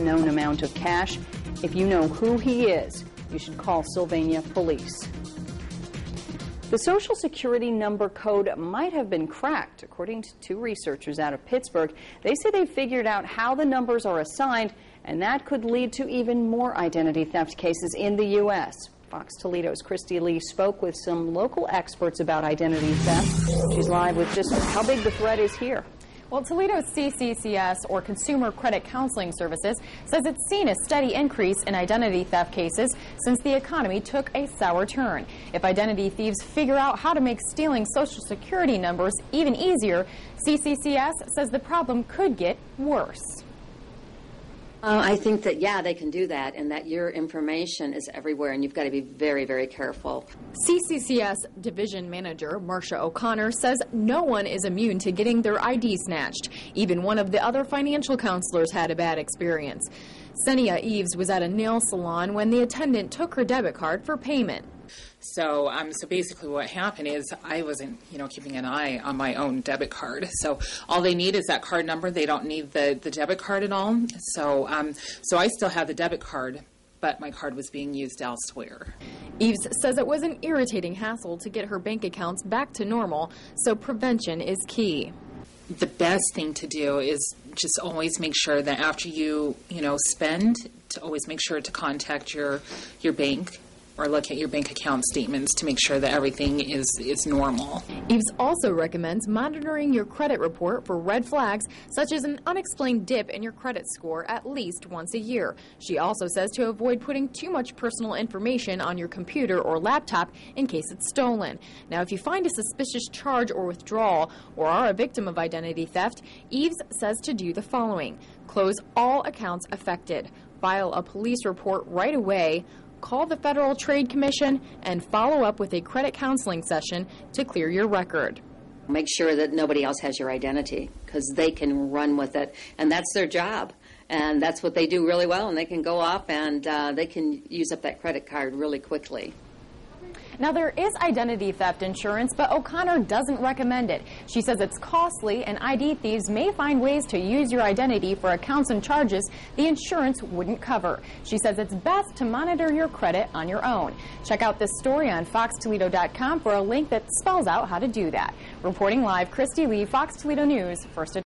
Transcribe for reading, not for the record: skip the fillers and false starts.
known amount of cash. If you know who he is, you should call Sylvania Police. The Social Security number code might have been cracked. According to two researchers out of Pittsburgh, they say they figured out how the numbers are assigned, and that could lead to even more identity theft cases in the U.S. Fox Toledo's Christy Lee spoke with some local experts about identity theft. She's live with just how big the threat is here. Well, Toledo's CCCS, or Consumer Credit Counseling Services, says it's seen a steady increase in identity theft cases since the economy took a sour turn. If identity thieves figure out how to make stealing Social Security numbers even easier, CCCS says the problem could get worse. I think that, yeah, they can do that, and that your information is everywhere, and you've got to be very, very careful. CCCS Division Manager Marcia O'Connor says no one is immune to getting their ID snatched. Even one of the other financial counselors had a bad experience. Senia Eves was at a nail salon when the attendant took her debit card for payment. So basically what happened is I wasn't, keeping an eye on my own debit card. So all they need is that card number. They don't need the debit card at all. So I still have the debit card, but my card was being used elsewhere. Eves says it was an irritating hassle to get her bank accounts back to normal, so prevention is key. The best thing to do is just always make sure that after you, spend, to always make sure to contact your bank or look at your bank account statements to make sure that everything is normal. Eves also recommends monitoring your credit report for red flags, such as an unexplained dip in your credit score at least once a year. She also says to avoid putting too much personal information on your computer or laptop in case it's stolen. Now, if you find a suspicious charge or withdrawal or are a victim of identity theft, Eves says to do the following. Close all accounts affected. File a police report right away. Call the Federal Trade Commission and follow up with a credit counseling session to clear your record. Make sure that nobody else has your identity, because they can run with it, and that's their job. And that's what they do really well, and they can go off and they can use up that credit card really quickly. Now, there is identity theft insurance, but O'Connor doesn't recommend it. She says it's costly, and ID thieves may find ways to use your identity for accounts and charges the insurance wouldn't cover. She says it's best to monitor your credit on your own. Check out this story on FoxToledo.com for a link that spells out how to do that. Reporting live, Christy Lee, Fox Toledo News, First Edition.